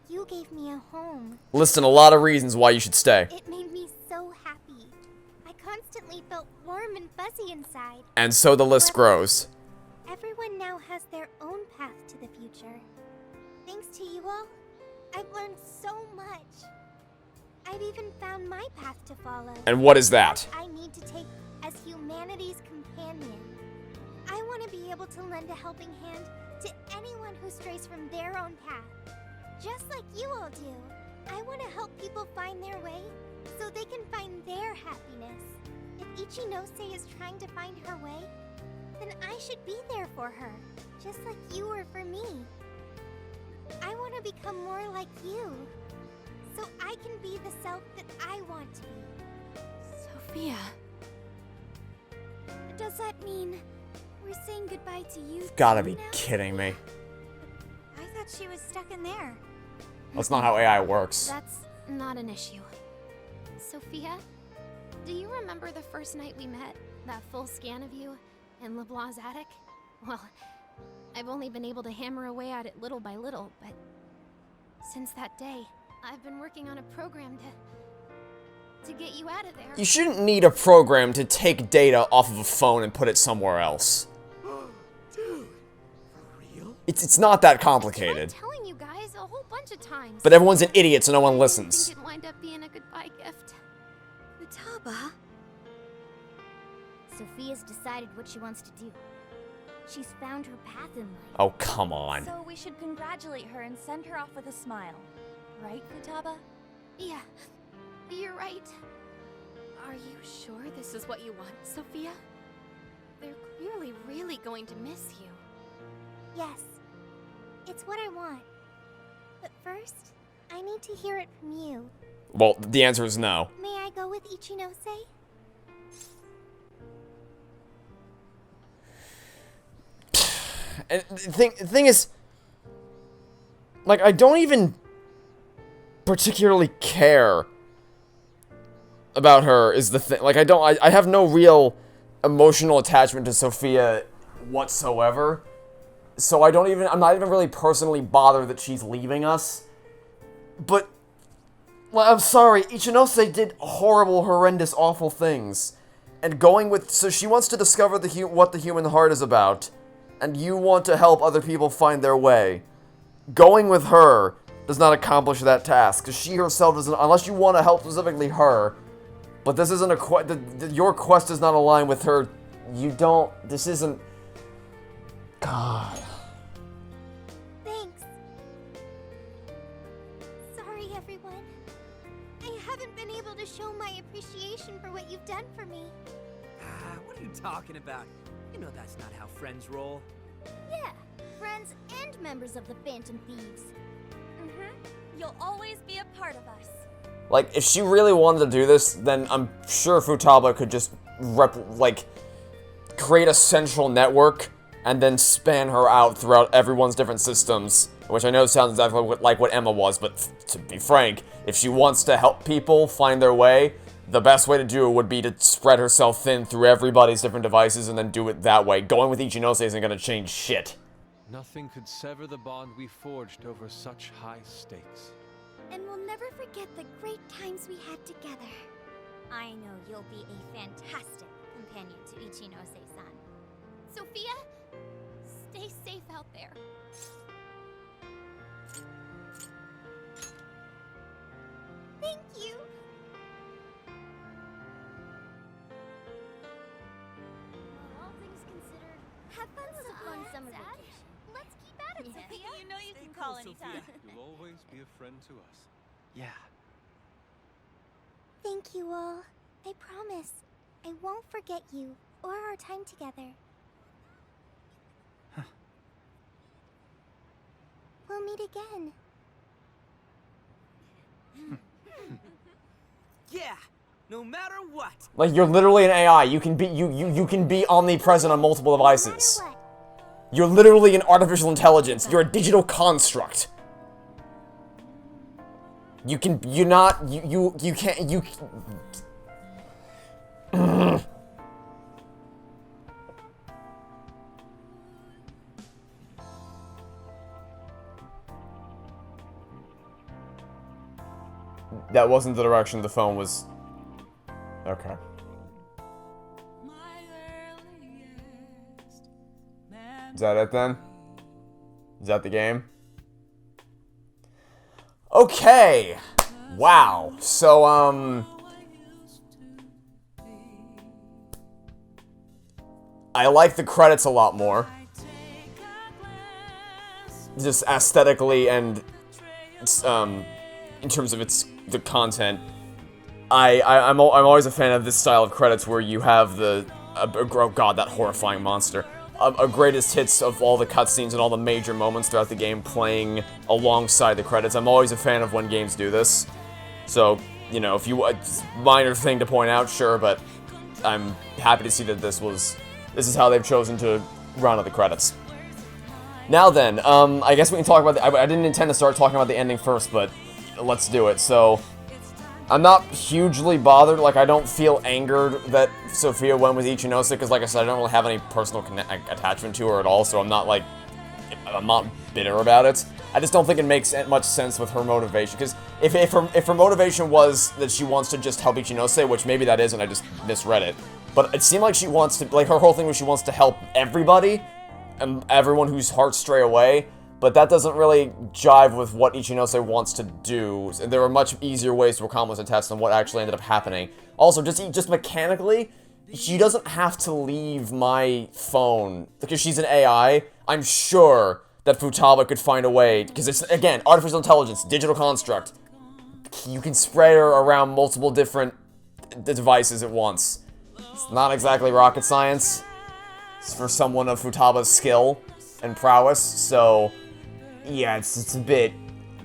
You gave me a home.
Listing a lot of reasons why you should stay.
It made me so happy. I constantly felt warm and fuzzy inside.
And so the list grows.
Everyone now has their own path to the future. Thanks to you all, I've learned so much. I've even found my path to follow.
And what is that?
I need to take as humanity's companion. I want to be able to lend a helping hand to anyone who strays from their own path. Just like you all do. I want to help people find their way so they can find their happiness. If Ichinose is trying to find her way, then I should be there for her, just like you were for me. I want to become more like you, so I can be the self that I want to be.
Sophia.
Does that mean we're saying goodbye to you?
Gotta be
now?
kidding me.
I thought she was stuck in there.
That's not how AI works.
That's not an issue. Sophia, do you remember the first night we met? That full scan of you in LeBlanc's attic? Well, I've only been able to hammer away at it little by little, but since that day, I've been working on a program to get you out of there.
You shouldn't need a program to take data off of a phone and put it somewhere else.
Dude, for real?
It's not that
I'm
complicated.
telling you guys a whole bunch of times.
But everyone's an idiot, so no one
I
listens.
think it'd wind up being a goodbye gift.
Futaba? Sophia's decided what she wants to do. She's found her path in life.
Oh, come on.
So we should congratulate her and send her off with a smile. Right, Futaba?
Yeah, you're right. Are you sure this is what you want, Sophia? They're clearly really going to miss you.
Yes, it's what I want. But first, I need to hear it from you.
Well, the answer is no.
May I go with Ichinose?
And the thing is, like, I don't even particularly care about her is the thing. Like, I have no real emotional attachment to Sophia whatsoever. So I'm not even really personally bothered that she's leaving us. But, well, I'm sorry, Ichinose did horrible, horrendous, awful things. And so she wants to discover what the human heart is about. And you want to help other people find their way. Going with her does not accomplish that task, because she herself doesn't, unless you want to help specifically her, but this isn't your quest does not align with her, this isn't, God.
Thanks. Sorry, everyone. I haven't been able to show my appreciation for what you've done for me.
What are you talking about? You know that's not how friends roll.
Yeah, friends and members of the Phantom Thieves.
You'll always be a part of us.
Like, if she really wanted to do this, then I'm sure Futaba could just, create a central network and then span her out throughout everyone's different systems. Which I know sounds exactly like what Emma was, but to be frank, if she wants to help people find their way, the best way to do it would be to spread herself thin through everybody's different devices and then do it that way. Going with Ichinose isn't going to change shit.
Nothing could sever the bond we forged over such high stakes.
And we'll never forget the great times we had together.
I know you'll be a fantastic companion to Ichinose-san.
Sophia, stay safe out there. Thank you.
All things considered,
Have fun,
it was a fun summer vacation.
Let's keep at it, Sophia.
You know you can call anytime.
You'll always be a friend to us.
Yeah.
Thank you all. I promise. I won't forget you or our time together. We'll meet again.
Yeah, no matter what.
Like, you're literally an AI. You can be you can be omnipresent on multiple devices.
No matter what.
You're literally an artificial intelligence. You're a digital construct. You can't That wasn't the direction the phone was. Okay. Is that it then? Is that the game? Okay. Wow. So, I like the credits a lot more. Just aesthetically and, in terms of the content. I'm always a fan of this style of credits where you have oh god, that horrifying monster. A greatest hits of all the cutscenes and all the major moments throughout the game playing alongside the credits. I'm always a fan of when games do this. So, you know, if you minor thing to point out, sure, but I'm happy to see that this is how they've chosen to run out the credits. Now then, I guess we can talk about I didn't intend to start talking about the ending first, but let's do it. So, I'm not hugely bothered, like, I don't feel angered that Sophia went with Ichinose, because, like I said, I don't really have any personal attachment to her at all, so I'm not bitter about it. I just don't think it makes much sense with her motivation, because if her motivation was that she wants to just help Ichinose, which maybe that is, and I just misread it, but it seemed like she wants to, like, her whole thing was she wants to help everybody, and everyone whose hearts stray away, but that doesn't really jive with what Ichinose wants to do. There are much easier ways to accomplish the test than what actually ended up happening. Also, just mechanically, she doesn't have to leave my phone. Because she's an AI, I'm sure that Futaba could find a way, because it's, again, artificial intelligence, digital construct. You can spread her around multiple different devices at once. It's not exactly rocket science. It's for someone of Futaba's skill and prowess, so... yeah, it's a bit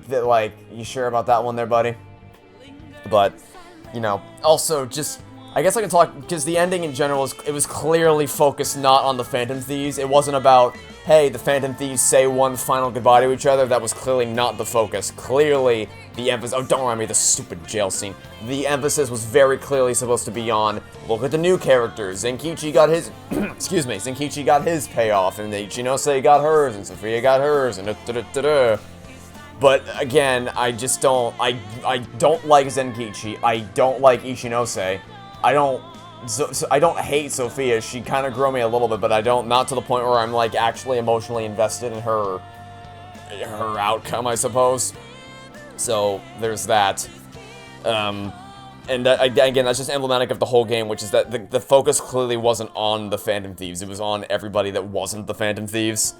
like, you sure about that one there, buddy? But, you know, also, just, I guess I can talk, because the ending in general, it was clearly focused not on the Phantom Thieves. It wasn't about, hey, the Phantom Thieves say one final goodbye to each other. That was clearly not the focus. Clearly, the emphasis, oh, don't remind me of the stupid jail scene. The emphasis was very clearly supposed to be on, look at the new characters. Zenkichi got his, excuse me, Zenkichi got his payoff, and Ichinose got hers, and Sophia got hers, and da-da-da-da. But again, I just don't, I don't like Zenkichi, I don't like Ichinose, I don't hate Sophia. She kind of grew me a little bit, but not to the point where I'm, like, actually emotionally invested in her outcome, I suppose. So, there's that. And again, that's just emblematic of the whole game, which is that the focus clearly wasn't on the Phantom Thieves. It was on everybody that wasn't the Phantom Thieves.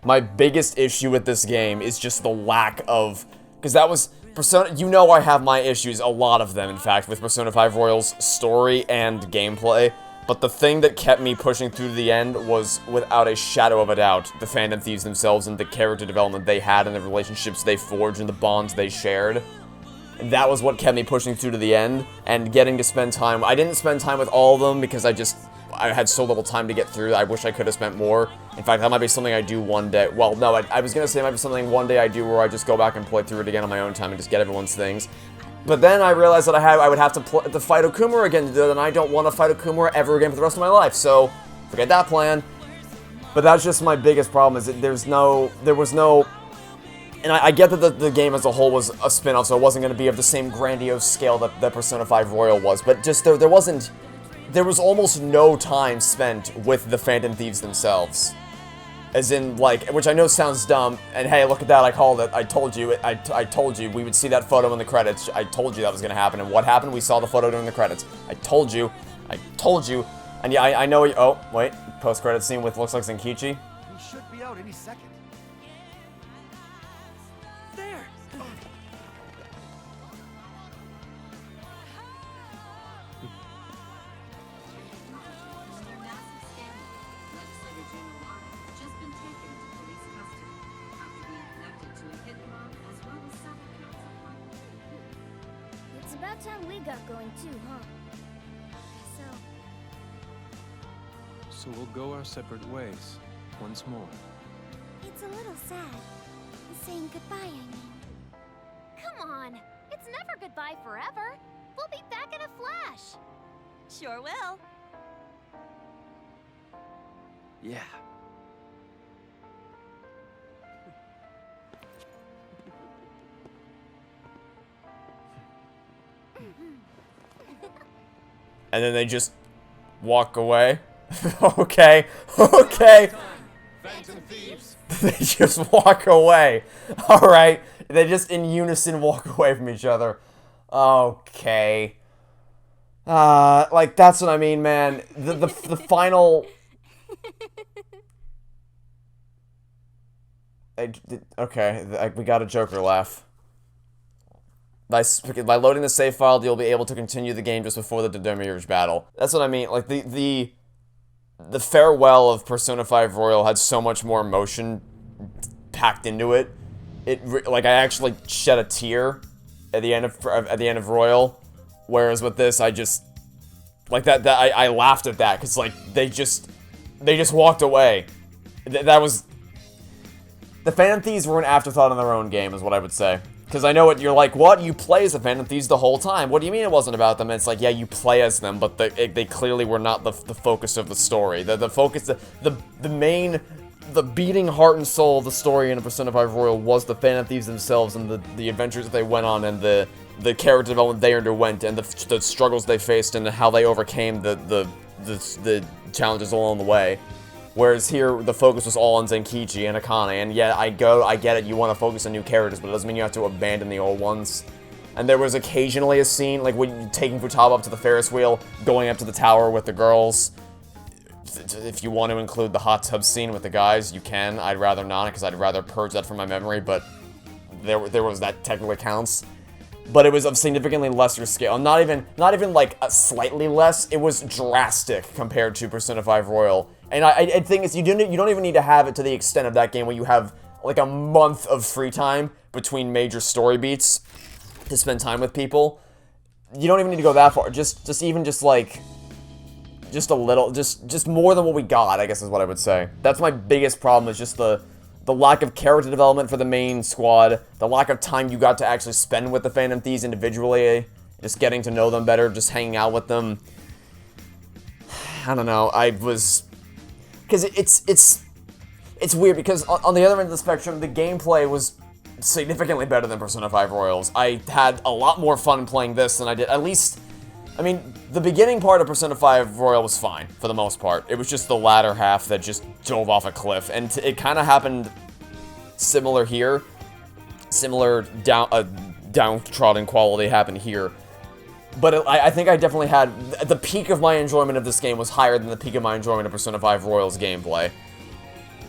My biggest issue with this game is just the lack of... because that was... Persona, you know I have my issues, a lot of them, in fact, with Persona 5 Royal's story and gameplay, but the thing that kept me pushing through to the end was, without a shadow of a doubt, the Phantom Thieves themselves and the character development they had and the relationships they forged and the bonds they shared. That was what kept me pushing through to the end, and getting to spend time... I didn't spend time with all of them because I had so little time to get through that I wish I could have spent more. In fact, that might be something I do one day. Well, no, I was gonna say it might be something one day I do where I just go back and play through it again on my own time and just get everyone's things. But then I realized that I would have to fight Okumura again to do it, and I don't want to fight Okumura ever again for the rest of my life, so forget that plan. But that's just my biggest problem, is that there was no... And I get that the game as a whole was a spin-off, so it wasn't going to be of the same grandiose scale that Persona 5 Royal was, but just there was almost no time spent with the Phantom Thieves themselves. As in, like, which I know sounds dumb, and hey, look at that, I called it, I told you, we would see that photo in the credits, I told you that was going to happen, and what happened? We saw the photo during the credits. I told you, and yeah, I know, oh, wait, post-credit scene with, looks like Zenkichi.
He should be out any second. There!
It's about time we got going too, huh?
So we'll go our separate ways, once more.
It's a little sad. Saying goodbye, I mean. Come on! It's never goodbye forever! We'll be back in a flash!
Sure will.
Yeah.
And then they just walk away. Okay.
Phantom Thieves.
They just walk away. Alright. They just in unison walk away from each other. Okay. Like, that's what I mean, man. The final... Okay, we got a Joker laugh. By loading the save file, you'll be able to continue the game just before the Demirage battle. That's what I mean. Like, the farewell of Persona 5 Royal had so much more emotion packed into it. Like, I actually shed a tear at the end of Royal, whereas with this, I just like I laughed at that because like they just walked away. That was the Phantom Thieves were an afterthought in their own game, is what I would say. Because I know what you're like, what? You play as the Phantom Thieves the whole time. What do you mean it wasn't about them? And it's like, yeah, you play as them, but they clearly were not the focus of the story. The focus, the beating heart and soul of the story in Persona 5 Royal was the Phantom Thieves themselves and the adventures that they went on and the character development they underwent and the struggles they faced and how they overcame the challenges along the way. Whereas here, the focus was all on Zenkichi and Akane, and yeah, I get it, you want to focus on new characters, but it doesn't mean you have to abandon the old ones. And there was occasionally a scene, like when you're taking Futaba up to the Ferris wheel, going up to the tower with the girls. If you want to include the hot tub scene with the guys, you can. I'd rather not, because I'd rather purge that from my memory, but there was that technically counts. But it was of significantly lesser scale. Not even like slightly less, it was drastic compared to Persona 5 Royal. And I think it's you don't even need to have it to the extent of that game where you have like a month of free time between major story beats to spend time with people. You don't even need to go that far. Just a little, just more than what we got, I guess is what I would say. That's my biggest problem, is just the lack of character development for the main squad, the lack of time you got to actually spend with the Phantom Thieves individually, just getting to know them better, just hanging out with them. I don't know, because it's weird, because on the other end of the spectrum, the gameplay was significantly better than Persona 5 Royals. I had a lot more fun playing this than I did, at least, I mean, the beginning part of Persona 5 Royal was fine, for the most part. It was just the latter half that just dove off a cliff, and it kind of happened similar here. Similar downtrodden quality happened here. But I think I definitely had, the peak of my enjoyment of this game was higher than the peak of my enjoyment of Persona 5 Royal's gameplay.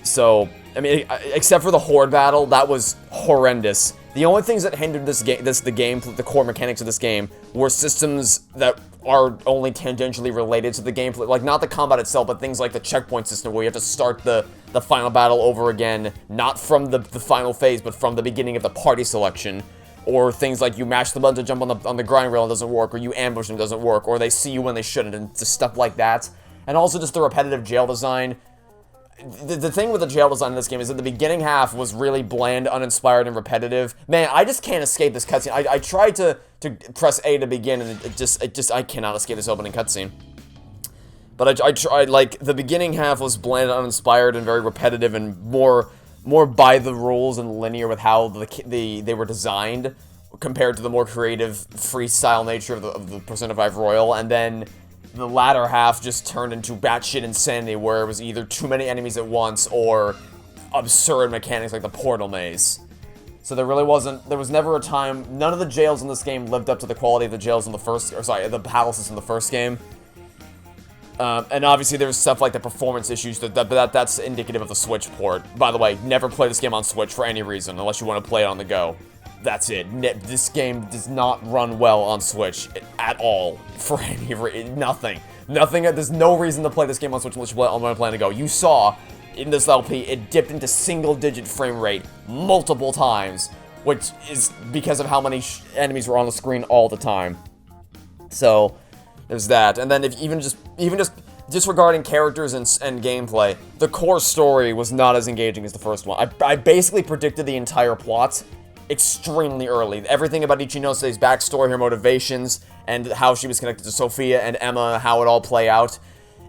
So, I mean, except for the Horde battle, that was horrendous. The only things that hindered the core mechanics of this game were systems that are only tangentially related to the gameplay. Like, not the combat itself, but things like the checkpoint system where you have to start the final battle over again, not from the final phase, but from the beginning of the party selection. Or things like you mash the button to jump on the grind rail and it doesn't work, or you ambush them and it doesn't work, or they see you when they shouldn't, and just stuff like that. And also just the repetitive jail design. the thing with the jail design in this game is that the beginning half was really bland, uninspired, and repetitive. Man, I just can't escape this cutscene. I tried to press A to begin, and it just I cannot escape this opening cutscene. But I tried, like, the beginning half was bland, uninspired, and very repetitive, and more by the rules and linear with how they were designed, compared to the more creative, freestyle nature of the Persona 5 Royal. And then the latter half just turned into batshit insanity, where it was either too many enemies at once, or absurd mechanics like the portal maze. So there was never a time, none of the jails in this game lived up to the quality of the jails in the the palaces in the first game. And obviously there's stuff like the performance issues, that's indicative of the Switch port. By the way, never play this game on Switch for any reason, unless you want to play it on the go. That's it. This game does not run well on Switch at all, for any reason. Nothing. There's no reason to play this game on Switch unless you want to play on the go. You saw, in this LP, it dipped into single-digit frame rate multiple times, which is because of how many enemies were on the screen all the time. So there's that. And then even just disregarding characters and gameplay, the core story was not as engaging as the first one. I basically predicted the entire plot extremely early. Everything about Ichinose's backstory, her motivations, and how she was connected to Sophia and Emma, how it all play out.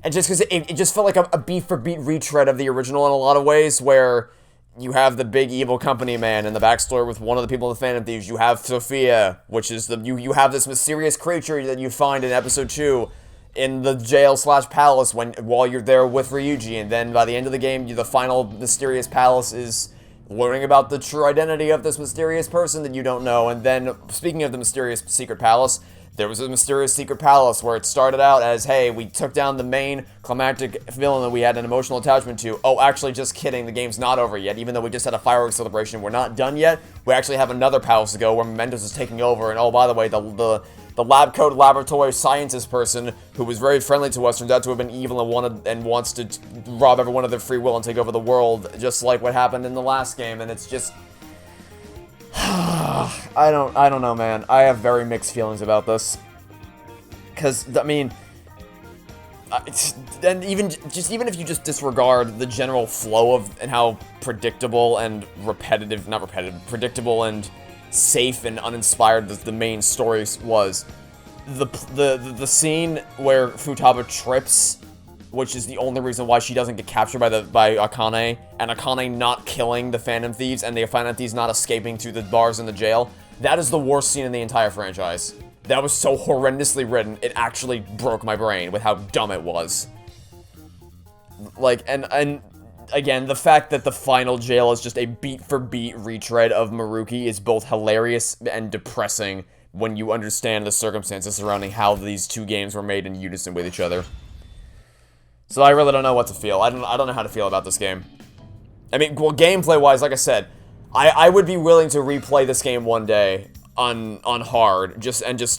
And just because it just felt like a beat-for-beat retread of the original in a lot of ways, where you have the big evil company man in the backstory with one of the people in the Phantom Thieves. You have Sophia, which is you have this mysterious creature that you find in episode 2 in the jail/palace while you're there with Ryuji, and then by the end of the game, the final mysterious palace is learning about the true identity of this mysterious person that you don't know. And then, speaking of the mysterious secret palace, there was a mysterious secret palace where it started out as, hey, we took down the main climactic villain that we had an emotional attachment to. Oh, actually, just kidding, the game's not over yet. Even though we just had a fireworks celebration, we're not done yet. We actually have another palace to go where Mementos is taking over. And oh, by the way, the lab coat laboratory scientist person who was very friendly to us turns out to have been evil and wants to rob everyone of their free will and take over the world, just like what happened in the last game. And it's just I don't know, man. I have very mixed feelings about this. Because, I mean, and even if you just disregard the general flow of and how predictable and predictable and safe and uninspired the main story was, the scene where Futaba trips, which is the only reason why she doesn't get captured by Akane, and Akane not killing the Phantom Thieves, and the Phantom Thieves not escaping through the bars in the jail, that is the worst scene in the entire franchise. That was so horrendously written, it actually broke my brain with how dumb it was. Like, and again, the fact that the final jail is just a beat-for-beat retread of Maruki is both hilarious and depressing when you understand the circumstances surrounding how these two games were made in unison with each other. So I really don't know what to feel. I don't know how to feel about this game. I mean, well, gameplay-wise, like I said, I would be willing to replay this game one day on hard, just to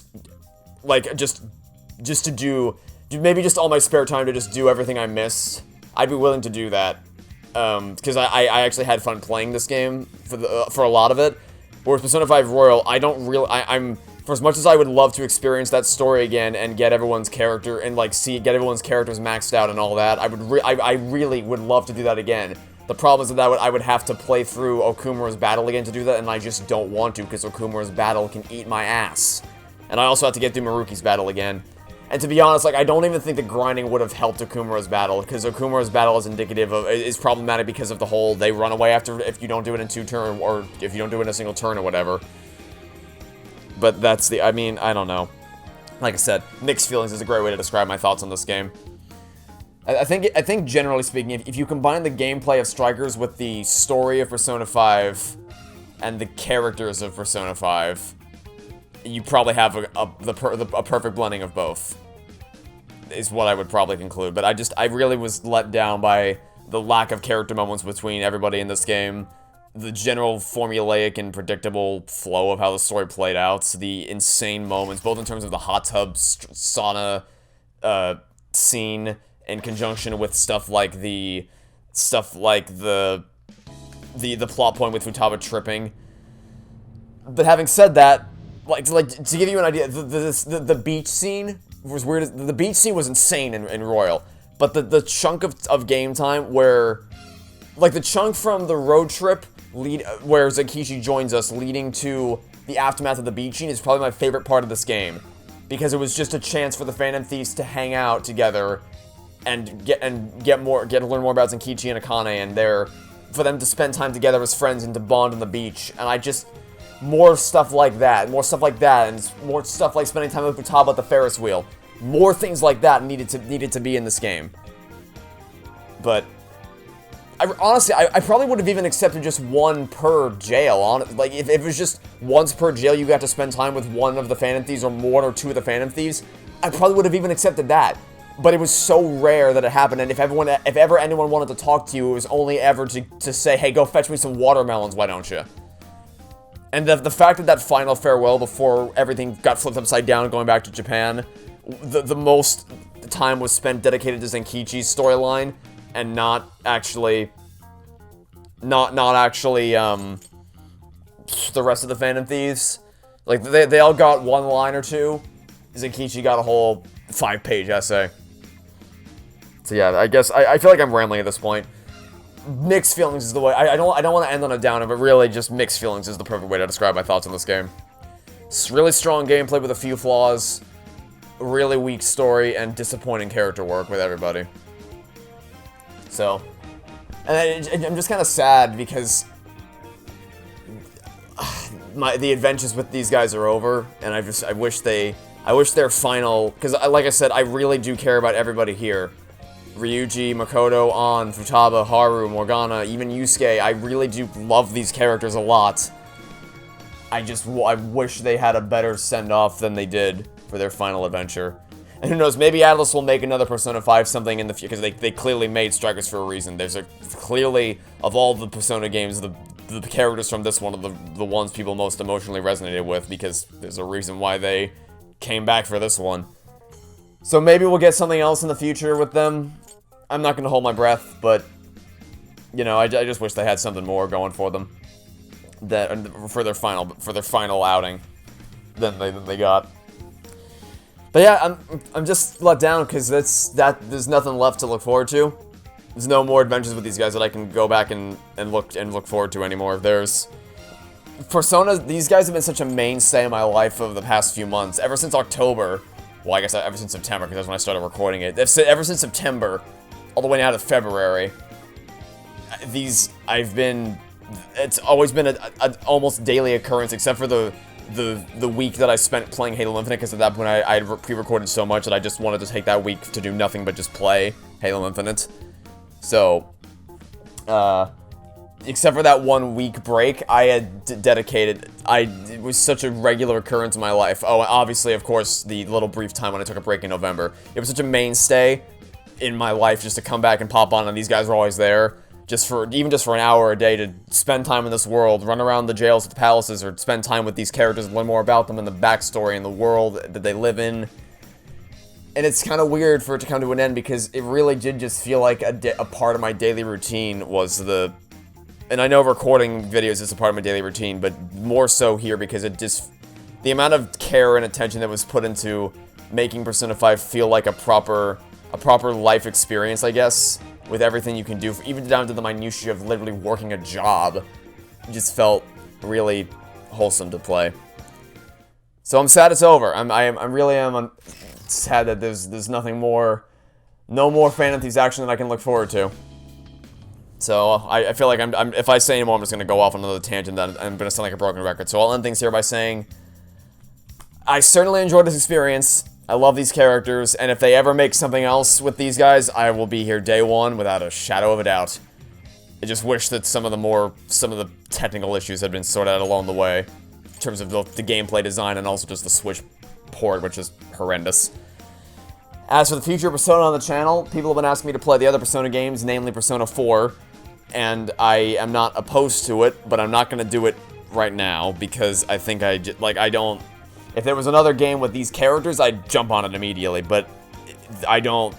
do maybe just all my spare time to just do everything I missed. I'd be willing to do that, because I actually had fun playing this game for a lot of it. Whereas Persona 5 Royal, I'm for as much as I would love to experience that story again and get everyone's character and get everyone's characters maxed out and all that, I really would love to do that again. The problem is that I would have to play through Okumura's battle again to do that, and I just don't want to, because Okumura's battle can eat my ass. And I also have to get through Maruki's battle again. And to be honest, I don't even think the grinding would have helped Okumura's battle, because Okumura's battle is problematic because of the whole, they run away if you don't do it in 2 turns, or if you don't do it in a single turn or whatever. But I mean, I don't know. Like I said, mixed feelings is a great way to describe my thoughts on this game. I think generally speaking, if you combine the gameplay of Strikers with the story of Persona 5 and the characters of Persona 5, you probably have a perfect blending of both, is what I would probably conclude. But I really was let down by the lack of character moments between everybody in this game, the general formulaic and predictable flow of how the story played out, the insane moments, both in terms of the hot tub sauna scene, in conjunction with stuff like the plot point with Futaba tripping. But having said that, to give you an idea, the beach scene was weird. The beach scene was insane in Royal, but the chunk of game time where, like, the chunk from the road trip where Zenkichi joins us leading to the aftermath of the beaching is probably my favorite part of this game, because it was just a chance for the Phantom Thieves to hang out together and get to learn more about Zenkichi and Akane, and for them to spend time together as friends and to bond on the beach. And more stuff like that, and more stuff like spending time with Futaba at the Ferris wheel. More things like that needed to be in this game. But honestly, I probably would have even accepted just one per jail. Like, if it was just once per jail you got to spend time with one of the Phantom Thieves or one or two of the Phantom Thieves, I probably would have even accepted that. But it was so rare that it happened, and if ever anyone wanted to talk to you, it was only ever to say, hey, go fetch me some watermelons, why don't you? And the fact that final farewell before everything got flipped upside down going back to Japan, the most time was spent dedicated to Zenkichi's storyline, and not actually the rest of the Phantom Thieves. Like, they all got one line or two. Zenkichi got a whole 5-page essay. So yeah, I guess I feel like I'm rambling at this point. Mixed feelings is the way. I don't want to end on a downer, but really just mixed feelings is the perfect way to describe my thoughts on this game. It's really strong gameplay with a few flaws, really weak story, and disappointing character work with everybody. So, and I'm just kind of sad because the adventures with these guys are over, and I wish their final, because like I said, I really do care about everybody here. Ryuji, Makoto, An, Futaba, Haru, Morgana, even Yusuke. I really do love these characters a lot. I wish they had a better send-off than they did for their final adventure. And who knows, maybe Atlus will make another Persona 5 something in the future, because they clearly made Strikers for a reason. Clearly, of all the Persona games, the characters from this one are the ones people most emotionally resonated with, because there's a reason why they came back for this one. So maybe we'll get something else in the future with them. I'm not going to hold my breath, but, you know, I just wish they had something more going for them for their final outing than they got. But yeah, I'm just let down because there's nothing left to look forward to. There's no more adventures with these guys that I can go back and look forward to anymore. There's Persona. These guys have been such a mainstay in my life over the past few months, ever since October. Well, I guess ever since September, because that's when I started recording it. Ever since September, all the way now to February, it's always been an almost daily occurrence, except for the week that I spent playing Halo Infinite, because at that point I had pre-recorded so much that I just wanted to take that week to do nothing but just play Halo Infinite. So, except for that 1 week break, I had dedicated, it was such a regular occurrence in my life. Oh, and obviously, of course, the little brief time when I took a break in November. It was such a mainstay in my life just to come back and pop on, and these guys were always there. Even just for an hour a day to spend time in this world, run around the jails at the palaces, or spend time with these characters and learn more about them and the backstory and the world that they live in. And it's kind of weird for it to come to an end, because it really did just feel like a part of my daily routine was and I know recording videos is a part of my daily routine, but more so here because the amount of care and attention that was put into making Persona 5 feel like a proper life experience, I guess, with everything you can do, even down to the minutiae of literally working a job, just felt really wholesome to play. So I'm sad it's over. I'm sad that there's nothing more, no more Phantom Thieves action that I can look forward to. So I feel like if I say anymore, I'm just gonna go off on another tangent. That I'm gonna sound like a broken record. So I'll end things here by saying I certainly enjoyed this experience. I love these characters, and if they ever make something else with these guys, I will be here day one without a shadow of a doubt. I just wish that some of the technical issues had been sorted out along the way, in terms of the gameplay design and also just the Switch port, which is horrendous. As for the future Persona on the channel, people have been asking me to play the other Persona games, namely Persona 4, and I am not opposed to it, but I'm not going to do it right now, because I think if there was another game with these characters, I'd jump on it immediately, but I don't.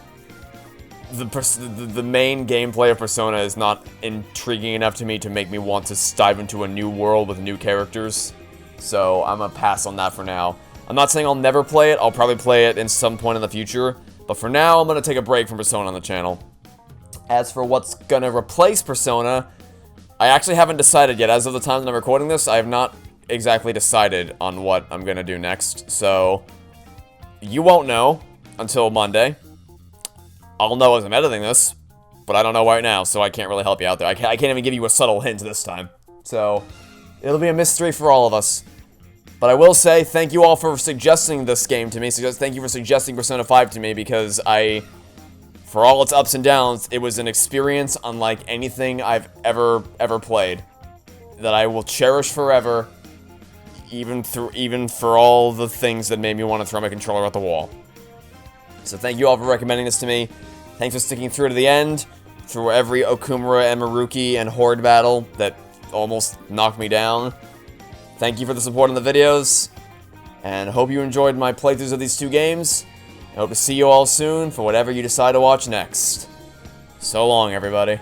The main gameplay of Persona is not intriguing enough to me to make me want to dive into a new world with new characters, so I'm gonna pass on that for now. I'm not saying I'll never play it, I'll probably play it in some point in the future, But for now, I'm going to take a break from Persona on the channel. As for what's going to replace Persona, I actually haven't decided yet. As of the time that I'm recording this, I have not exactly decided on what I'm going to do next. So, you won't know until Monday. I'll know as I'm editing this, but I don't know right now, so I can't really help you out there. I can't even give you a subtle hint this time. So, it'll be a mystery for all of us. But I will say, thank you all for suggesting this game to me. Thank you for suggesting Persona 5 to me, because for all its ups and downs, it was an experience unlike anything I've ever played. That I will cherish forever, even for all the things that made me want to throw my controller at the wall. So thank you all for recommending this to me. Thanks for sticking through to the end, through every Okumura and Maruki and Horde battle that almost knocked me down. Thank you for the support on the videos, and hope you enjoyed my playthroughs of these two games. I hope to see you all soon for whatever you decide to watch next. So long, everybody.